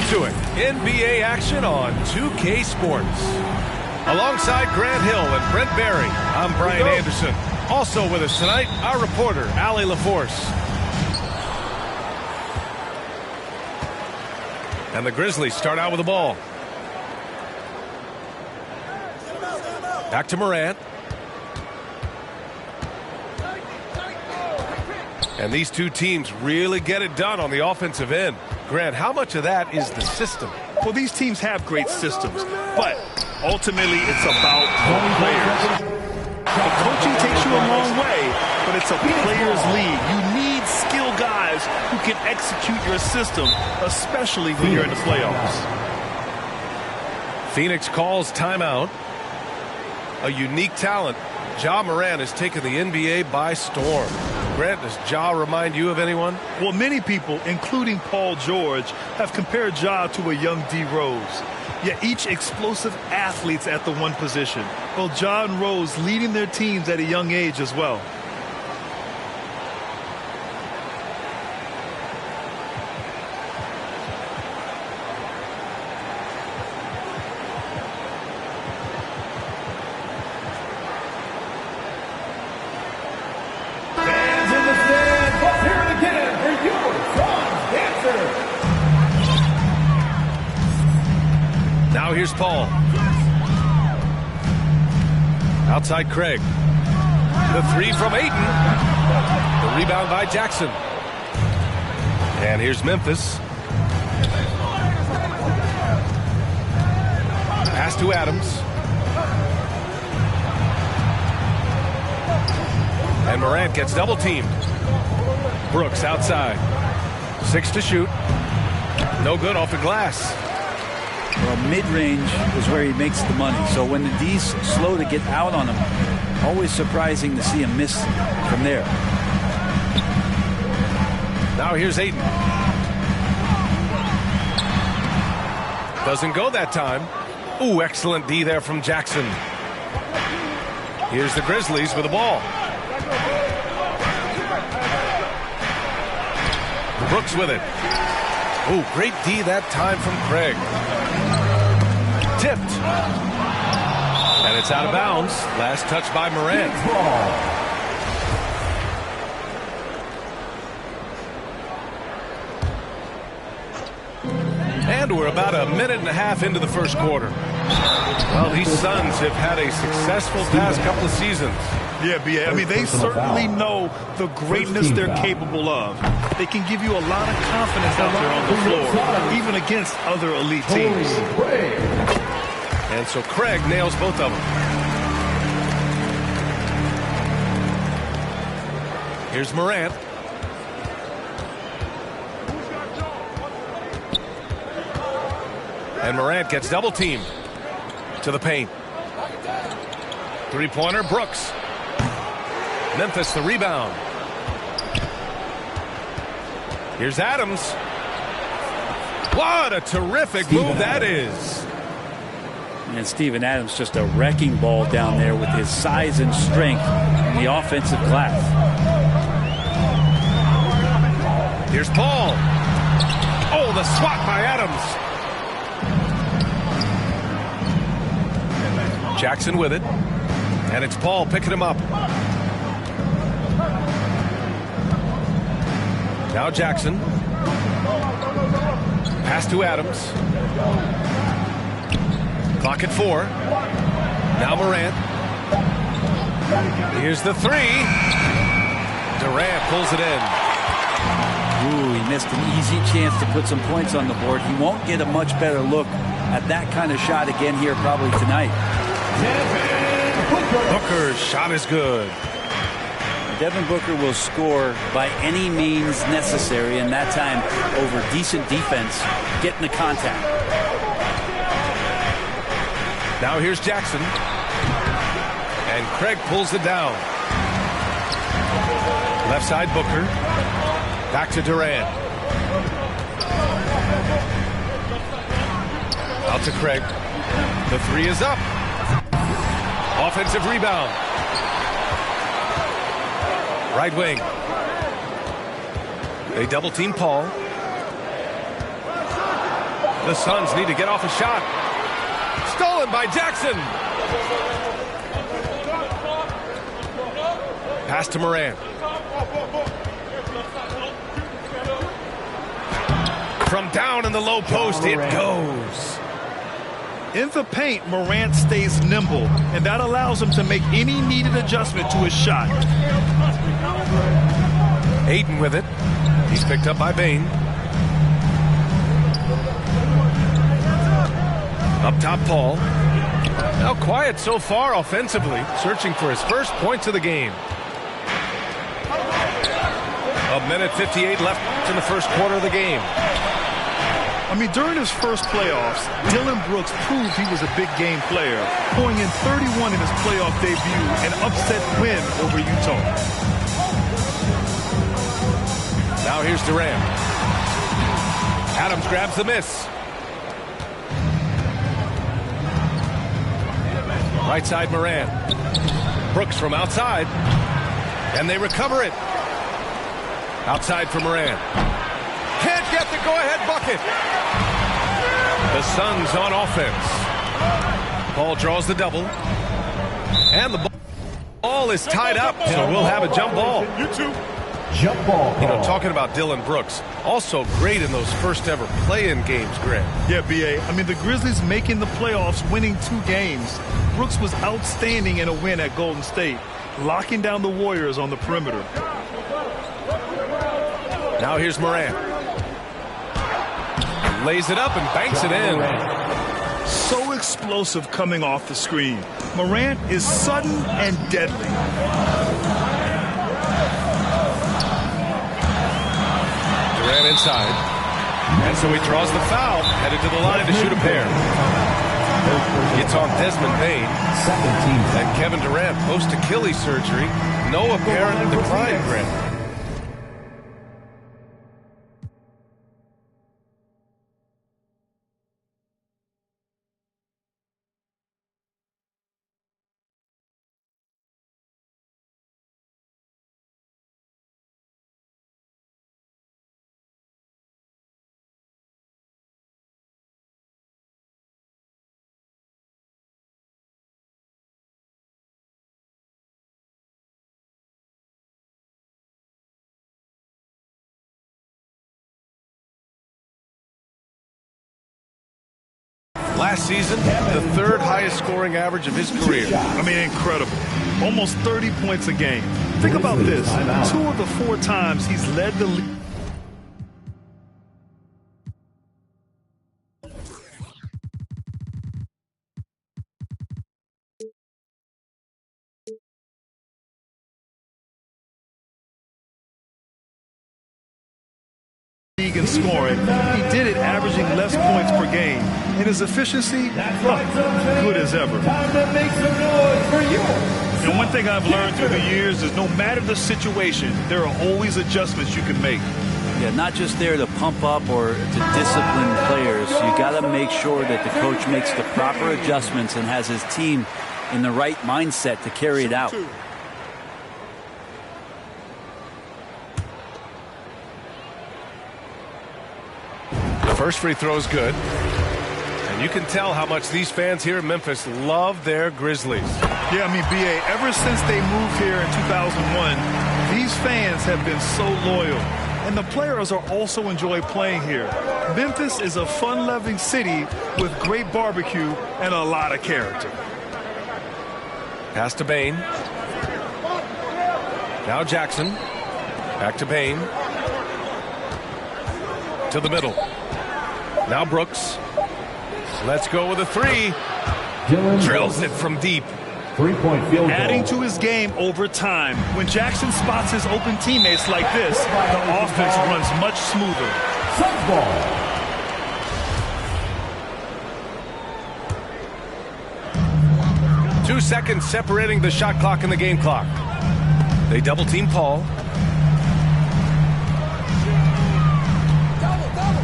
To it. NBA action on 2K Sports. Alongside Grant Hill and Brent Barry, I'm Brian Anderson. Also with us tonight, our reporter, Allie LaForce. And the Grizzlies start out with the ball. Back to Morant. And these two teams really get it done on the offensive end. Grant, how much of that is the system? Well, these teams have great systems, but ultimately it's about the players. The coaching takes you a long way, but it's a players' league. You need skilled guys who can execute your system, especially when you're in the playoffs. Phoenix calls timeout. A unique talent. Ja Morant has taken the NBA by storm. Grant, does Ja remind you of anyone? Well, many people, including Paul George, have compared Ja to a young D. Rose. Yet each explosive athlete's at the one position. Well, Ja and Rose leading their teams at a young age as well. Now here's Paul. Outside Craig. The three from Ayton. The rebound by Jackson. And here's Memphis. Pass to Adams. And Morant gets double teamed. Brooks outside. 6 to shoot. No good off the glass. Well, mid-range is where he makes the money. So when the D's slow to get out on him, always surprising to see him miss from there. Now here's Ayton. Doesn't go that time. Ooh, excellent D there from Jackson. Here's the Grizzlies with the ball. Brooks with it. Ooh, great D that time from Craig. Tipped. And it's out of bounds. Last touch by Morant. And we're about a minute and a half into the first quarter. Well, these Suns have had a successful past couple of seasons. Yeah, B.A. I mean, they certainly know the greatness they're capable of. They can give you a lot of confidence out there on the floor, even against other elite teams. And so Craig nails both of them. Here's Morant. And Morant gets double teamed to the paint. Three-pointer, Brooks. Memphis the rebound. Here's Adams. What a terrific move that is. And Steven Adams just a wrecking ball down there with his size and strength in the offensive glass. Here's Paul. Oh, the swat by Adams. Jackson with it. And it's Paul picking him up. Now Jackson. Pass to Adams. Clock at 4. Now Morant. Here's the 3. Durant pulls it in. Ooh, he missed an easy chance to put some points on the board. He won't get a much better look at that kind of shot again here probably tonight. Booker's shot is good. Devin Booker will score by any means necessary, and that time over decent defense, getting the contact. Now here's Jackson. And Craig pulls it down. Left side Booker. Back to Durant. Out to Craig. The 3 is up. Offensive rebound. Right wing. They double team Paul. The Suns need to get off a shot. Stolen by Jackson. Pass to Morant. From down in the low post, it goes. In the paint, Morant stays nimble, and that allows him to make any needed adjustment to his shot. Ayton with it. He's picked up by Bane. Up top, Paul. Now quiet so far offensively, searching for his first points of the game. 1:58 left in the first quarter of the game. I mean, during his first playoffs, Dillon Brooks proved he was a big game player, pouring in 31 in his playoff debut, an upset win over Utah. Now here's Durant. Adams grabs the miss. Right side Morant. Brooks from outside. And they recover it. Outside for Morant. Can't get the go-ahead bucket. The Suns on offense. Paul draws the double. And the ball is tied up, so we'll have a jump ball. Jump ball. You know, talking about Dillon Brooks, also great in those first ever play-in games, Grant. Yeah, B.A. I mean, the Grizzlies making the playoffs, winning 2 games. Brooks was outstanding in a win at Golden State, locking down the Warriors on the perimeter. Now here's Morant. Lays it up and banks it in. So explosive coming off the screen. Morant is sudden and deadly. Durant inside. And so he draws the foul, headed to the line to shoot a pair. Gets on Desmond Bane. And Kevin Durant post Achilles surgery. No apparent decline, Grant. Last season, the 3rd highest scoring average of his career. I mean, incredible. Almost 30 points a game. Think about this. 2 of the 4 times he's led the league. In scoring, he did it averaging less points per game, and his efficiency, good as ever. And one thing I've learned through the years is no matter the situation, there are always adjustments you can make. Yeah, not just there to pump up or to discipline players. You got to make sure that the coach makes the proper adjustments and has his team in the right mindset to carry it out. First free throw is good. And you can tell how much these fans here in Memphis love their Grizzlies. Yeah, I mean, B.A., ever since they moved here in 2001, these fans have been so loyal. and the players are also enjoy playing here. Memphis is a fun-loving city with great barbecue and a lot of character. Pass to Bane. Now Jackson. Back to Bane. To the middle. Now Brooks. Let's go with a three. Drills it from deep. Three-point field goal. Adding to his game over time. When Jackson spots his open teammates like this, the offense runs much smoother. Suns ball. Two seconds separating the shot clock and the game clock. They double team Paul.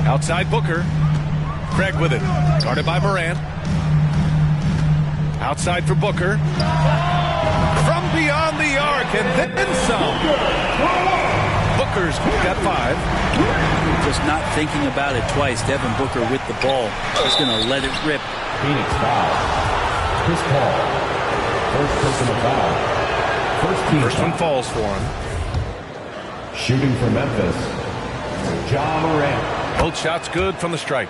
Outside Booker. Craig with it. Guarded by Morant. Outside for Booker. From beyond the arc and then some. Booker's got 5. Just not thinking about it twice. Devin Booker with the ball. Just going to let it rip. Phoenix foul. Chris Paul. First personal foul. First one falls for him. Shooting for Memphis. Ja Morant. Both shots good from the stripe.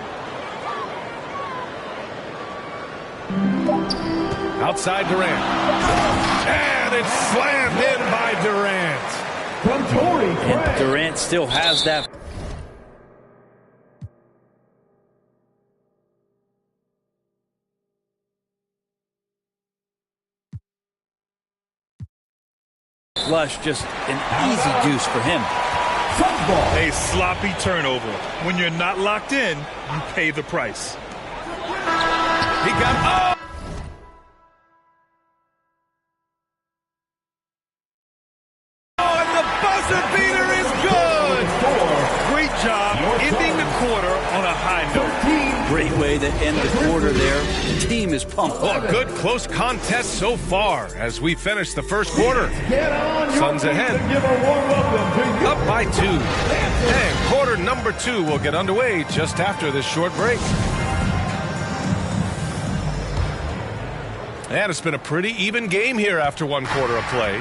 Outside Durant. And it's slammed in by Durant. From Torrey Craig. And Durant still has that. Flush, just an easy deuce for him. A sloppy turnover. When you're not locked in, you pay the price. He got and the buzzer beater is good. Great job ending the quarter on a high note. Great way to end the quarter there. The team is pumped. Oh, a good close contest so far as we finish the first quarter. Suns ahead. Up by 2. And quarter number 2 will get underway just after this short break. And it's been a pretty even game here after one quarter of play.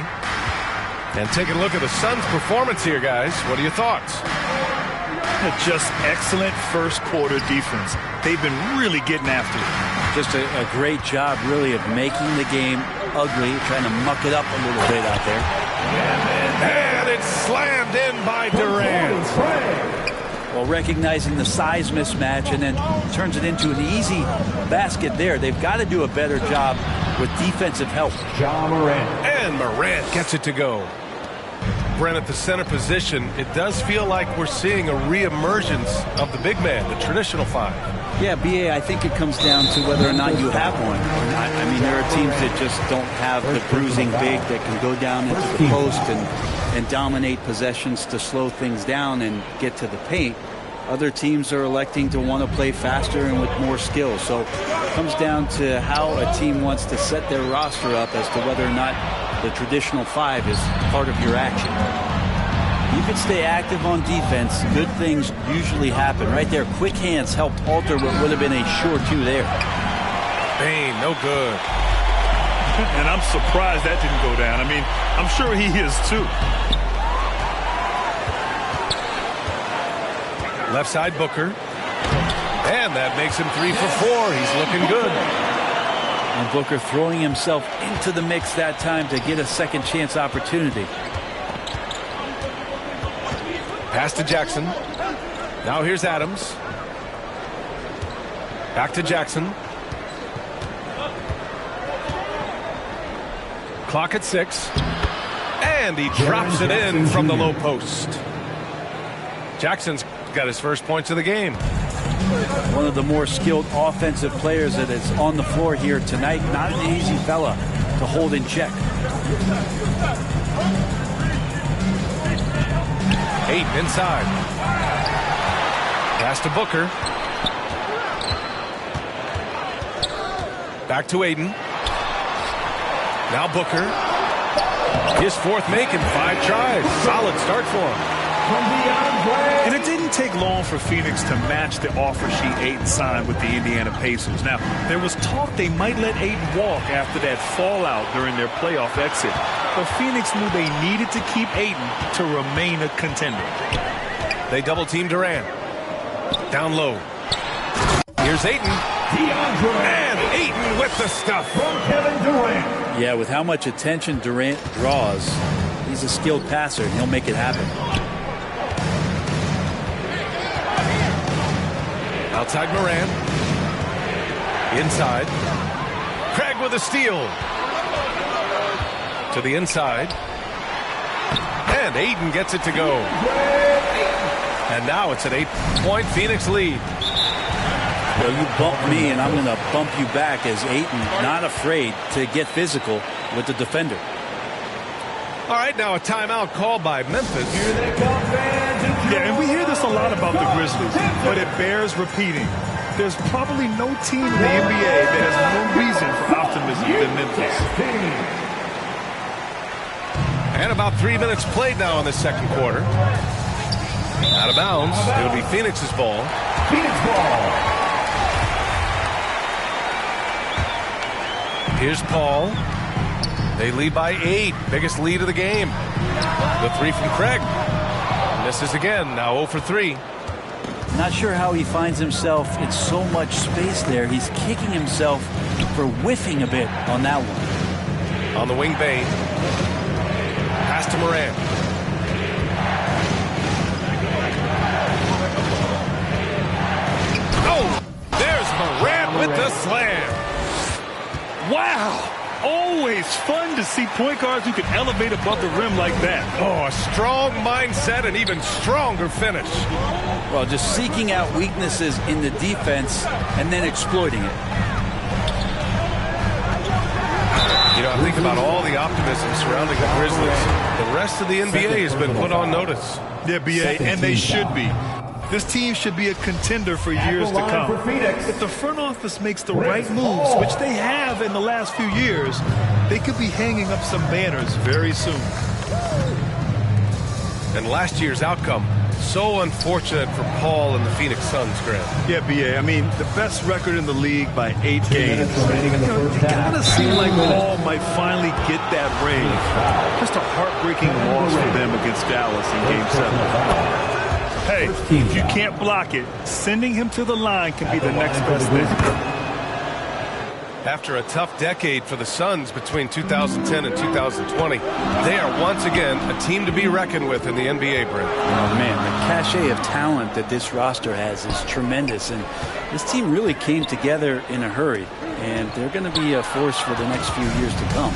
And taking a look at the Suns' performance here, guys. What are your thoughts? Just excellent first quarter defense. They've been really getting after it. Just a great job, really, of making the game ugly, trying to muck it up a little bit out there. And it's slammed in by Durant. Well, recognizing the size mismatch and then turns it into an easy basket there. They've got to do a better job with defensive help. Ja Morant. And Morant gets it to go. Brent at the center position, it does feel like we're seeing a reemergence of the big man, the traditional 5. Yeah, B.A., I think it comes down to whether or not you have one. I mean, there are teams that just don't have the bruising big that can go down into the post and dominate possessions to slow things down and get to the paint. Other teams are electing to want to play faster and with more skill. So it comes down to how a team wants to set their roster up as to whether or not the traditional 5 is part of your action. You can stay active on defense. Good things usually happen. Right there, quick hands helped alter what would have been a sure 2 there. Bane, no good. And I'm surprised that didn't go down. I mean, I'm sure he is too. Left side Booker. And that makes him 3 for 4. He's looking good. And Booker throwing himself into the mix that time to get a second chance opportunity. Pass to Jackson. Now here's Adams. Back to Jackson. Clock at 6. And he drops it in from the low post. Jackson's got his first points of the game. One of the more skilled offensive players that is on the floor here tonight. Not an easy fella to hold in check. Ayton inside. Pass to Booker. Back to Ayton. Now Booker. His 4th make in 5 tries. Solid start for him. And it didn't take long for Phoenix to match the offer sheet Ayton signed with the Indiana Pacers. Now, there was talk they might let Ayton walk after that fallout during their playoff exit. But Phoenix knew they needed to keep Ayton to remain a contender. They double team Durant. Down low. Here's Ayton. And Ayton with the stuff. From Kevin Durant. Yeah, with how much attention Durant draws, he's a skilled passer, and he'll make it happen. Outside Moran. Inside. Craig with a steal. To the inside. And Ayton gets it to go. And now it's an 8-point Phoenix lead. Well, you bump me, and I'm going to bump you back, as Ayton not afraid to get physical with the defender. All right, now a timeout called by Memphis. Yeah, and we hear this a lot about the Grizzlies, but it bears repeating. There's probably no team in the NBA that has more reason for optimism than Memphis. And about 3 minutes played now in the second quarter. Out of bounds. It'll be Phoenix's ball. Phoenix ball. Here's Paul. They lead by 8. Biggest lead of the game. The three from Craig. Misses again. Now 0 for 3. Not sure how he finds himself in so much space there. He's kicking himself for whiffing a bit on that one. On the wing, Bane. Pass to Moran. Oh, there's Moran with the slam. Wow! Always fun to see point guards who can elevate above the rim like that. Oh, a strong mindset and even stronger finish. Well, just seeking out weaknesses in the defense and then exploiting it. You know, I think about all the optimism surrounding the Grizzlies. The rest of the NBA has been put on notice. Yeah, BA, and they should be. This team should be a contender for years to come. If the front office makes the right moves, which they have in the last few years, they could be hanging up some banners very soon. And last year's outcome, so unfortunate for Paul and the Phoenix Suns, Grant. Yeah, BA, I mean, the best record in the league by 8 games. It kind of seemed like Paul might finally get that ring. Just a heartbreaking loss for them against Dallas in Game 7. Hey, if you can't block it, sending him to the line can be the next best thing. After a tough decade for the Suns between 2010 and 2020, they are once again a team to be reckoned with in the NBA, Brent. Oh, man, the cachet of talent that this roster has is tremendous, and this team really came together in a hurry, and they're going to be a force for the next few years to come.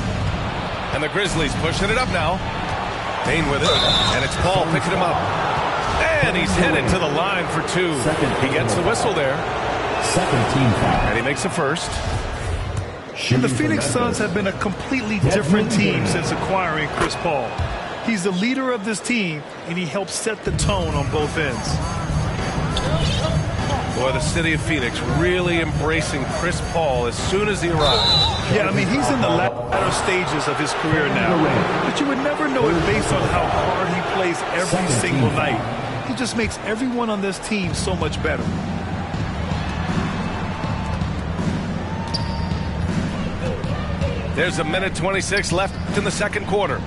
And the Grizzlies pushing it up now. Payne with it, and it's Paul picking him up. And he's headed to the line for 2. He gets the whistle there. Second team foul. And he makes a first. And the Phoenix Suns have been a completely different team since acquiring Chris Paul. He's the leader of this team, and he helps set the tone on both ends. Boy, the city of Phoenix really embracing Chris Paul as soon as he arrives. Yeah, I mean, he's in the latter stages of his career now. But you would never know it based on how hard he plays every single night. He just makes everyone on this team so much better. There's a minute 26 left in the second quarter.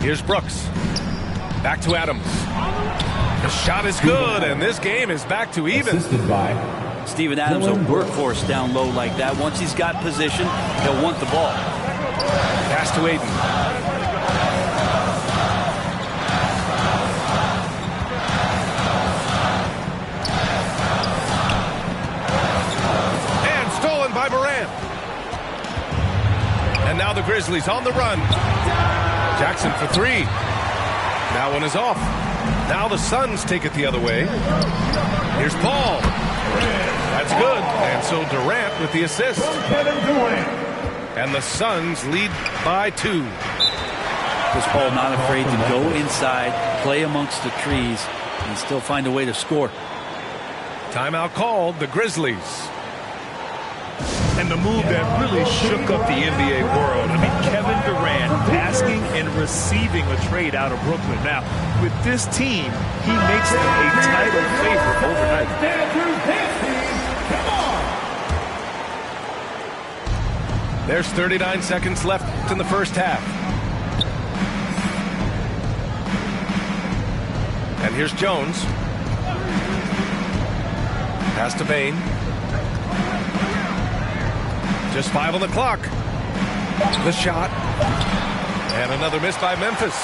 Here's Brooks. Back to Adams. The shot is good, and this game is back to even. Assisted by Steven Adams, a workhorse down low like that. Once he's got position, he'll want the ball. Pass to Ayton. By Moran. And now the Grizzlies on the run. Jackson for 3. That one is off. Now the Suns take it the other way. Here's Paul. That's good. And so Durant with the assist. And the Suns lead by 2. Chris Paul not afraid to go inside, play amongst the trees, and still find a way to score. Timeout called, the Grizzlies. And the move that really shook up the NBA world. I mean, Kevin Durant asking and receiving a trade out of Brooklyn. Now, with this team, he makes them a title favorite overnight. There's 39 seconds left in the first half. And here's Jones. Pass to Bane. Just 5 on the clock. The shot. And another miss by Memphis.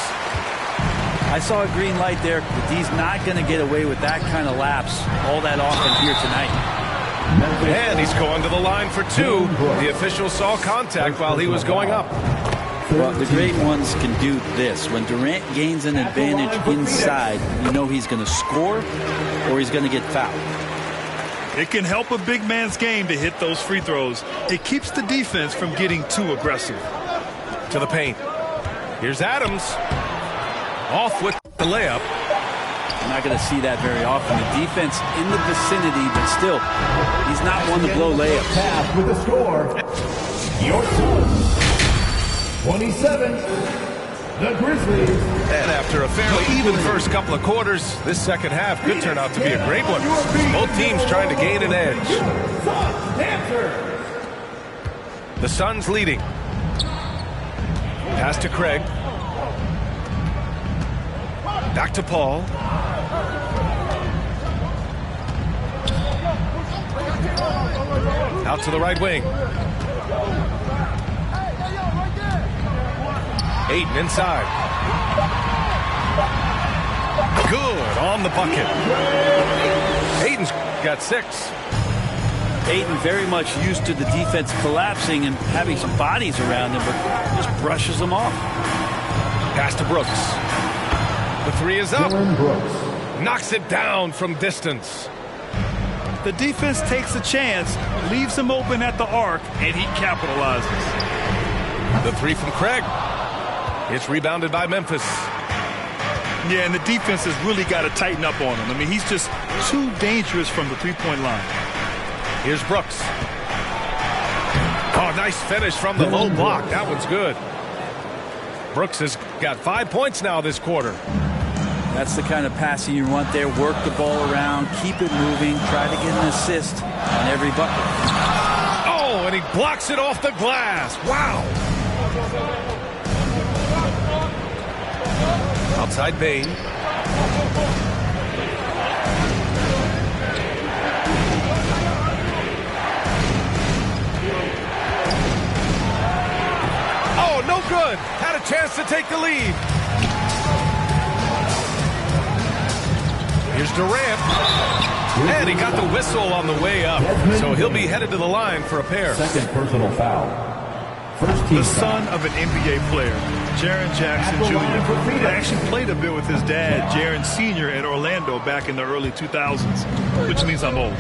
I saw a green light there, but he's not going to get away with that kind of lapse all that often here tonight. And he's going to the line for 2. The official saw contact while he was going up. Well, the great ones can do this. When Durant gains an advantage inside, you know he's going to score or he's going to get fouled. It can help a big man's game to hit those free throws. It keeps the defense from getting too aggressive. To the paint. Here's Adams. Off with the layup. You're not going to see that very often. The defense in the vicinity, but still, he's not one to blow layups. Pass with a score. Your Suns. 27. The Grizzlies. And after a fairly even first couple of quarters, this second half could turn out to be a great one. Both teams trying to gain an edge. The Suns leading. Pass to Craig. Back to Paul. Out to the right wing. Ayton inside. Good on the bucket. Ayton's got 6. Ayton very much used to the defense collapsing and having some bodies around him, but just brushes them off. Pass to Brooks. The 3 is up. Dillon Brooks. Knocks it down from distance. The defense takes a chance, leaves him open at the arc, and he capitalizes. The 3 from Craig. It's rebounded by Memphis. Yeah, and the defense has really got to tighten up on him. I mean, he's just too dangerous from the three-point line. Here's Brooks. Oh, nice finish from the low block. That one's good. Brooks has got 5 points now this quarter. That's the kind of passing you want there. Work the ball around, keep it moving, try to get an assist on every bucket. Oh, and he blocks it off the glass. Wow. Outside Bane. Oh, no good. Had a chance to take the lead. Here's Durant. And he got the whistle on the way up. So he'll be headed to the line for a pair. Second personal foul. First team The son of an NBA player, Jaren Jackson Jr. actually played a bit with his dad, Jaren Sr. at Orlando back in the early 2000s, which means I'm old.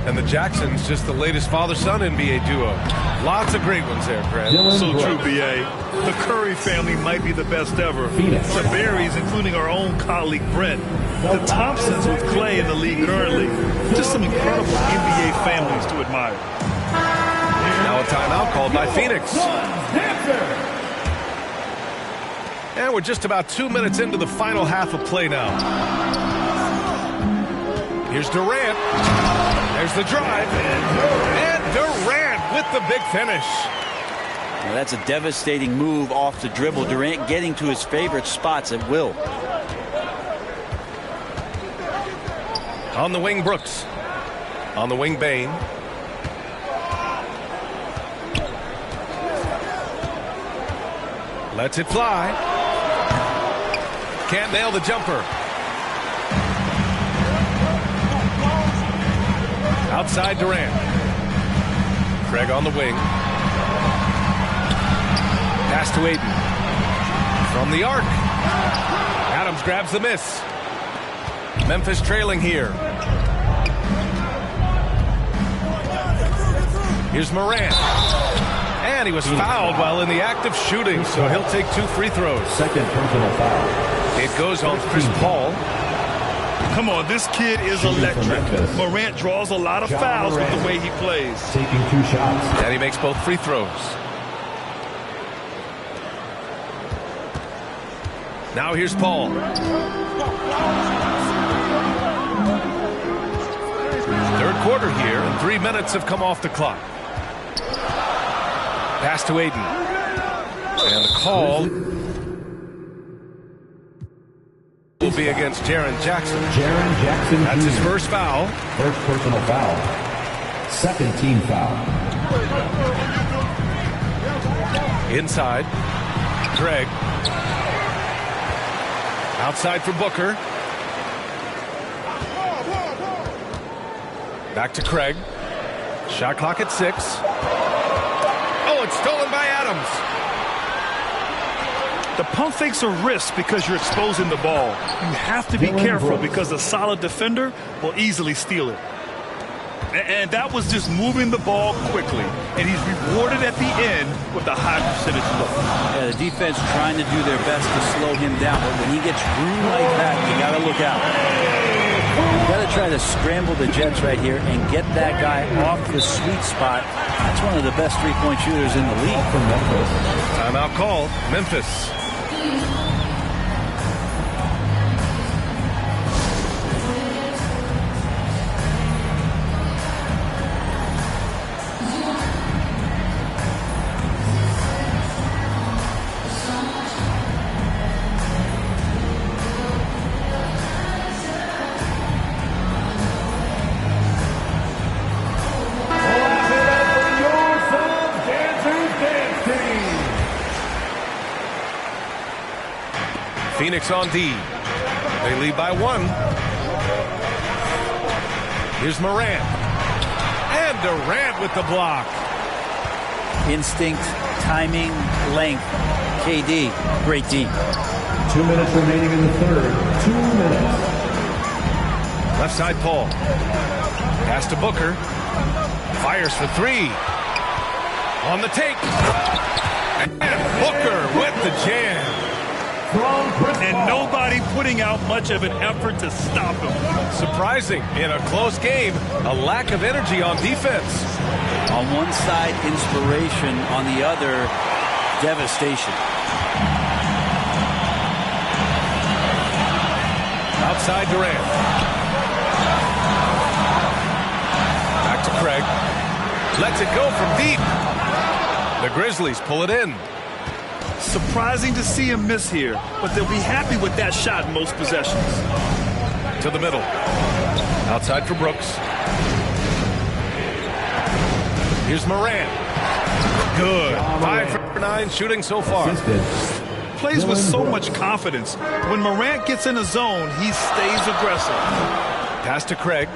And the Jacksons, just the latest father-son NBA duo. Lots of great ones there, Brad. So true, B.A. The Curry family might be the best ever. Phoenix. The Berries, including our own colleague Brent. The Thompsons with Clay in the league currently. Just some incredible NBA families to admire. Now a timeout called by Phoenix. And we're just about 2 minutes into the final half of play now. Here's Durant. There's the drive. And Durant with the big finish. Now that's a devastating move off the dribble. Durant getting to his favorite spots at will. On the wing, Brooks. On the wing, Bane. Lets it fly. Can't nail the jumper. Outside Durant. Craig on the wing. Pass to Ayton. From the arc. Adams grabs the miss. Memphis trailing here. Here's Morant. And he was fouled while in the act of shooting, so he'll take 2 free throws. Second personal foul. It goes on Chris Paul. Come on, this kid is electric. Morant draws a lot of fouls with the way he plays. Taking 2 shots. And he makes both free throws. Now here's Paul. Third quarter here, and 3 minutes have come off the clock. Pass to Ayton. And the call. will be against Jaren Jackson. Jaren Jackson. That's his Jr. first foul. First personal foul. Second team foul. Inside. Craig. Outside for Booker. Back to Craig. Shot clock at 6. Oh, it's stolen by Adams. The pump fakes a risk because you're exposing the ball. You have to be careful because a solid defender will easily steal it. And that was just moving the ball quickly. And he's rewarded at the end with a high percentage look. Yeah, the defense trying to do their best to slow him down. But when he gets room like that, you got to look out. You got to try to scramble the Jets right here and get that guy off the sweet spot. That's one of the best three-point shooters in the league. From Memphis. Timeout call. Memphis. Phoenix on D. They lead by 1. Here's Morant. And Durant with the block. Instinct, timing, length. KD, great D. 2 minutes remaining in the third. 2 minutes. Left side Paul. Pass to Booker. Fires for 3. On the take. And Booker with the jam. And nobody putting out much of an effort to stop him. Surprising. In a close game, a lack of energy on defense. On one side, inspiration. On the other, devastation. Outside Durant. Back to Craig. Lets it go from deep. The Grizzlies pull it in. Surprising to see him miss here, but they'll be happy with that shot in most possessions. To the middle. Outside for Brooks. Here's Morant. Good. 5 for 9 shooting so far. Plays with so much confidence. When Morant gets in a zone, he stays aggressive. Pass to Craig.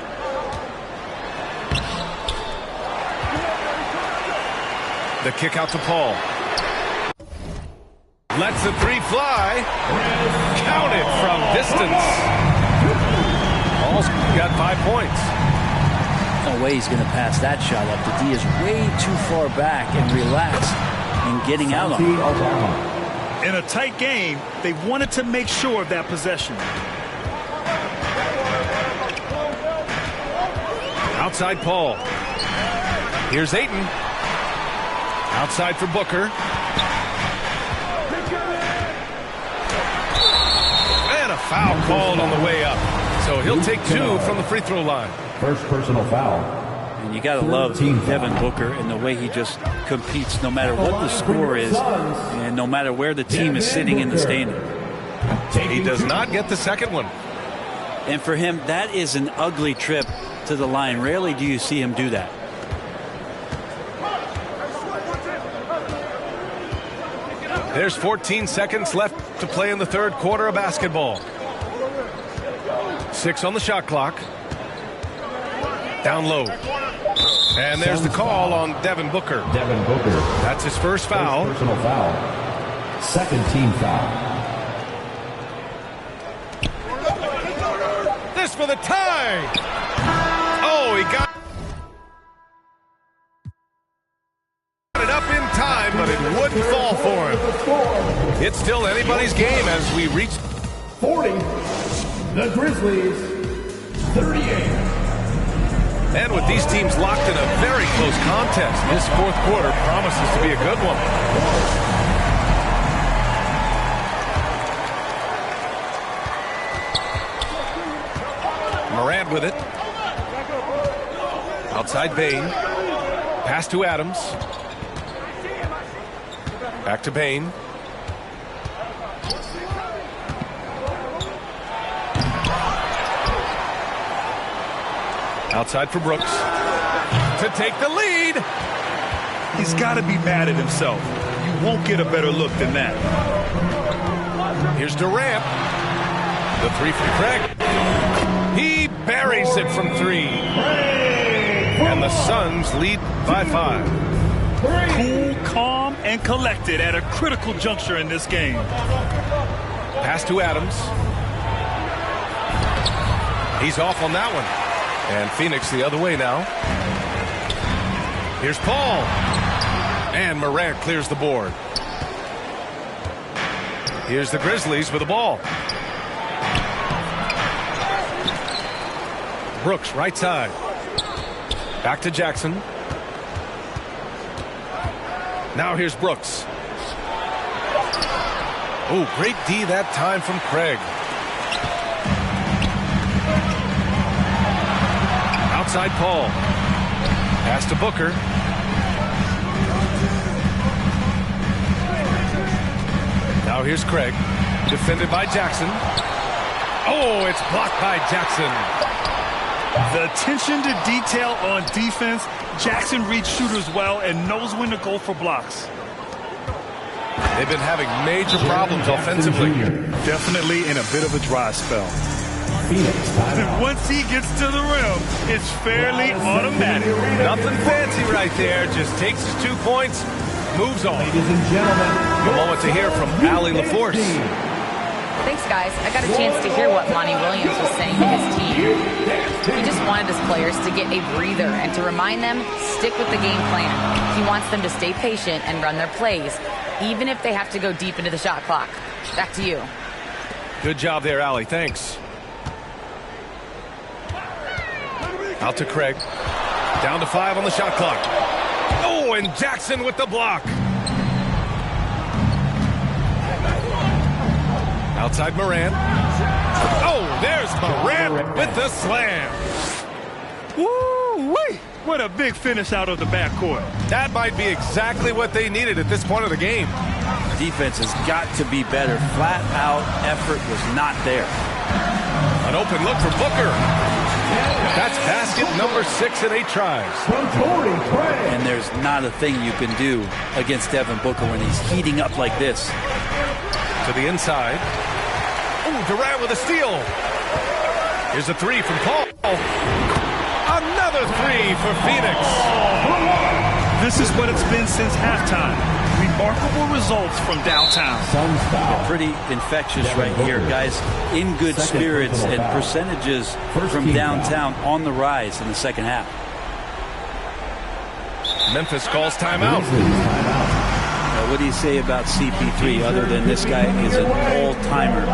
The kick out to Paul. Lets the 3 fly. Counted from distance. Paul's got 5 points. No way he's going to pass that shot up. The D is way too far back and relaxed in getting out on it. In a tight game, they wanted to make sure of that possession. Outside Paul. Here's Ayton. Outside for Booker. And a foul called on the way up. So he'll take 2 from the free throw line. First personal foul. And you got to love Devin Booker and the way he just competes no matter what the score is and no matter where the team is sitting in the standing. He does not get the second one. And for him, that is an ugly trip to the line. Rarely do you see him do that. There's 14 seconds left to play in the third quarter of basketball. 6 on the shot clock. Down low. And there's the call on Devin Booker. Devin Booker. That's his first foul. First personal foul. Second team foul. This for the tie. Oh, he got it up in time, but it wouldn't fall for him. It's still anybody's game as we reach 40. The Grizzlies, 38. And with these teams locked in a very close contest, this fourth quarter promises to be a good one. Morant with it. Outside Bane. Pass to Adams. Back to Bane. Outside for Brooks to take the lead. He's got to be mad at himself. You won't get a better look than that. Here's Durant. The three from Craig. He buries it from 3. And the Suns lead by 5. Cool, calm, and collected at a critical juncture in this game. Pass to Adams. He's off on that one. And Phoenix the other way now. Here's Paul. And Morant clears the board. Here's the Grizzlies with the ball. Brooks, right side. Back to Jackson. Now here's Brooks. Oh, great D that time from Craig. Outside Paul. Pass to Booker. Now here's Craig. Defended by Jackson. Oh, it's blocked by Jackson. The attention to detail on defense. Jackson reads shooters well and knows when to go for blocks. They've been having major problems offensively. Definitely in a bit of a dry spell. Once he gets to the rim, it's fairly automatic. Nothing fancy right there. Just takes his 2 points, moves on. A moment to hear from Allie LaForce. Thanks, guys. I got a chance to hear what Monty Williams was saying to his team. He just wanted his players to get a breather and to remind them, stick with the game plan. He wants them to stay patient and run their plays, even if they have to go deep into the shot clock. Back to you. Good job there, Allie. Thanks. Out to Craig. Down to 5 on the shot clock. Oh, and Jackson with the block. Outside Morant. Oh, there's Morant with the slam. Woo-wee! What a big finish out of the backcourt. That might be exactly what they needed at this point of the game. Defense has got to be better. Flat out effort was not there. An open look for Booker. That's basket number 6 in 8 tries. And there's not a thing you can do against Devin Booker when he's heating up like this. To the inside. Oh, Durant with a steal. Here's a 3 from Paul. Another 3 for Phoenix. This is what it's been since halftime. Remarkable results from downtown. Pretty infectious right here, guys. In good spirits and percentages from downtown on the rise in the second half. Memphis calls timeout. What do you say about CP3 other than this guy is an all-timer?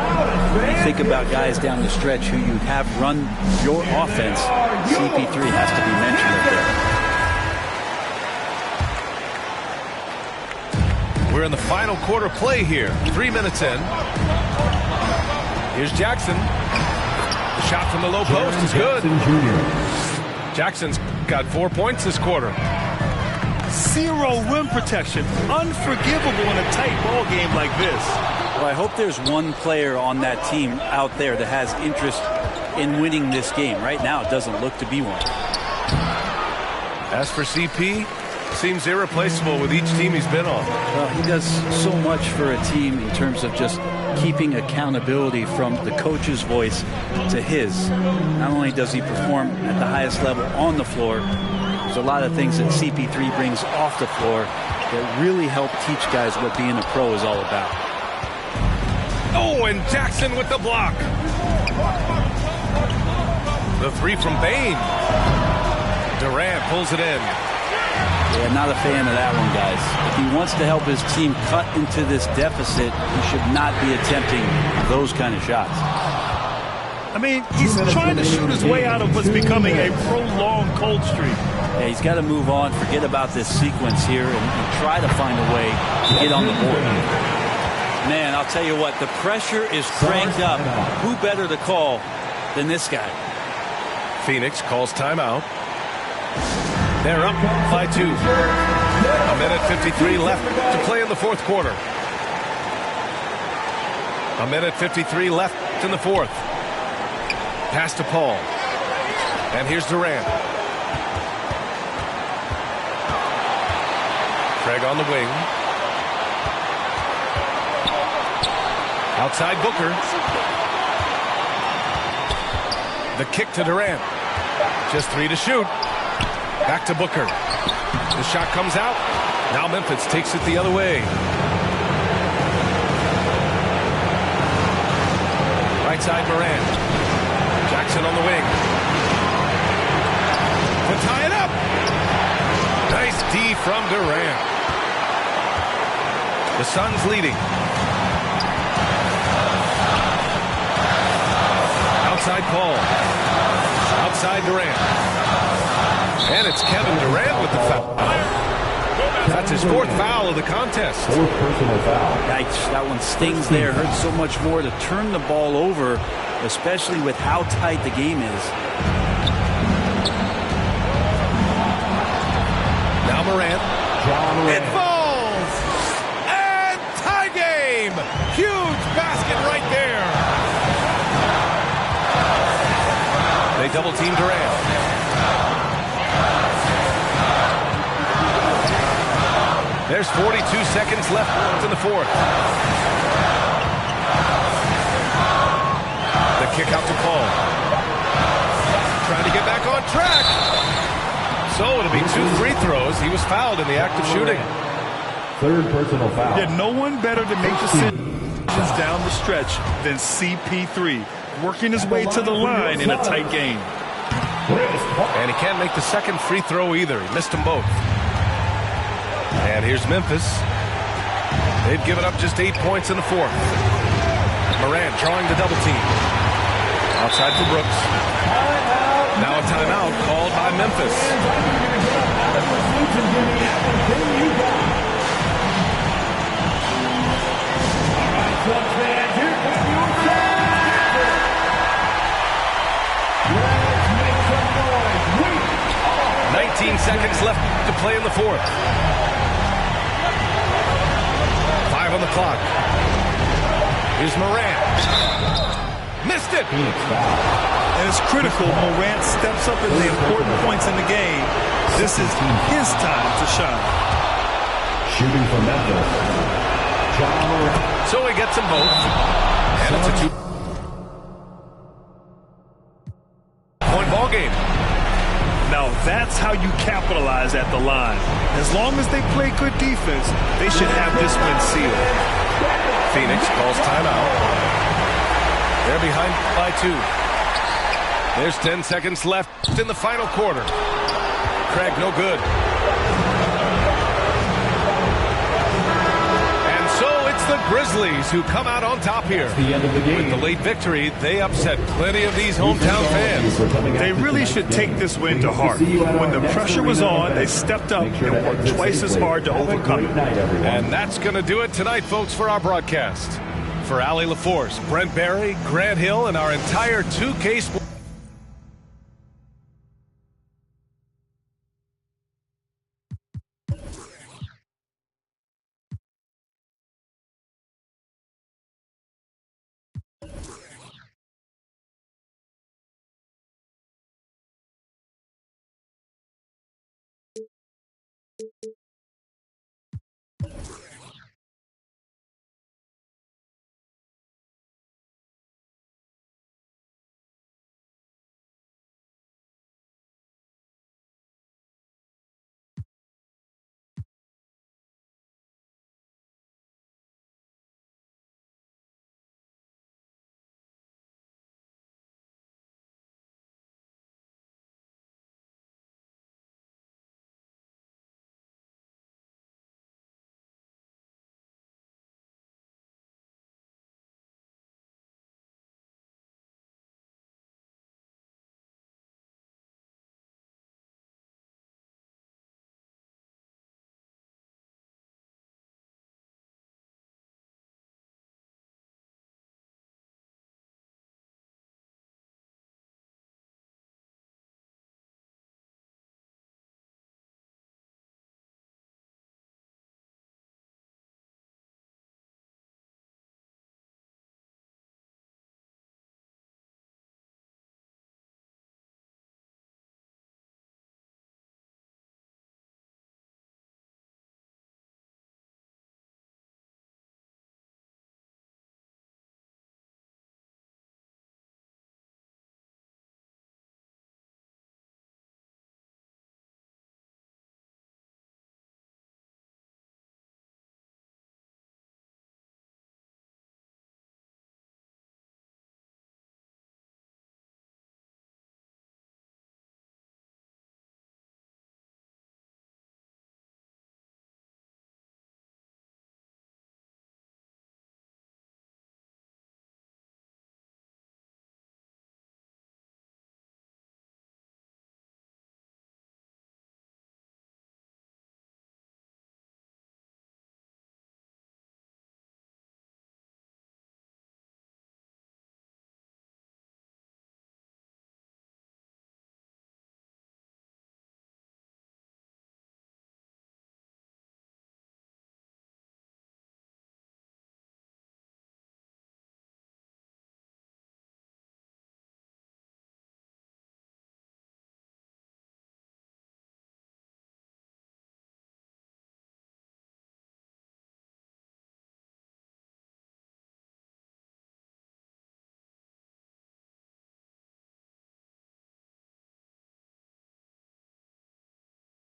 You think about guys down the stretch who you have run your offense. CP3 has to be mentioned up there. We're in the final quarter play here. 3 minutes in. Here's Jackson. The shot from the low post is good. Jackson's got 4 points this quarter. Zero rim protection. Unforgivable in a tight ball game like this. Well, I hope there's one player on that team out there that has interest in winning this game. Right now, it doesn't look to be one. As for CP, seems irreplaceable with each team he's been on. Well, he does so much for a team in terms of just keeping accountability from the coach's voice to his. Not only does he perform at the highest level on the floor, there's a lot of things that CP3 brings off the floor that really help teach guys what being a pro is all about. Oh, and Jackson with the block. The 3 from Bane. Durant pulls it in. Yeah, not a fan of that one, guys. If he wants to help his team cut into this deficit, he should not be attempting those kind of shots. I mean, he's trying to shoot his way out of what's becoming a prolonged cold streak. Yeah, he's got to move on, forget about this sequence here, and try to find a way to get on the board. Man, I'll tell you what, the pressure is cranked up. Who better to call than this guy? Phoenix calls timeout. They're up by 2. A minute 53 left to play in the fourth quarter. A minute 53 left in the fourth. Pass to Paul. And here's Durant. Craig on the wing. Outside Booker. The kick to Durant. Just 3 to shoot. Back to Booker. The shot comes out. Now Memphis takes it the other way. Right side Morant. Jackson on the wing. To tie it up. Nice D from Durant. The Suns leading. Outside Paul. Outside Durant. And it's Kevin Durant with the foul. That's his 4th foul of the contest. 4th personal foul. Yikes, that one stings there. Hurts so much more to turn the ball over, especially with how tight the game is. Now Morant. It falls! And tie game! Huge basket right there. They double team Durant. There's 42 seconds left in the 4th. The kick out to Paul. Trying to get back on track. So it'll be 2 free throws. He was fouled in the act of shooting. 3rd personal foul. Yeah, no one better to make decisions down the stretch than CP3, working his way to the line in a tight game. And he can't make the 2nd free throw either. He missed them both. And here's Memphis. They've given up just 8 points in the 4th. Morant drawing the double team. Outside for Brooks. Now a timeout called by Memphis. Seconds left to play in the 4th. 5 on the clock. Here's Morant. Missed it. And it's critical. Morant steps up at the important points in the game. This is his time to shine. Shooting from Memphis. Ja Morant. So he gets them both. And it's a 2-point ball game. Now that's how you capitalize at the line. As long as they play good defense, they should have this win sealed. Phoenix calls timeout. They're behind by 2. There's 10 seconds left in the final quarter. Craig, no good. And so it's the Grizzlies who come out on top here. The end of the game. With the late victory, they upset plenty of these hometown fans. They really should take this win to heart. When the pressure was on, they stepped up and worked twice as hard to overcome it. And that's going to do it tonight, folks, for our broadcast. For Allie LaForce, Brent Barry, Grant Hill, and our entire 2K Sports.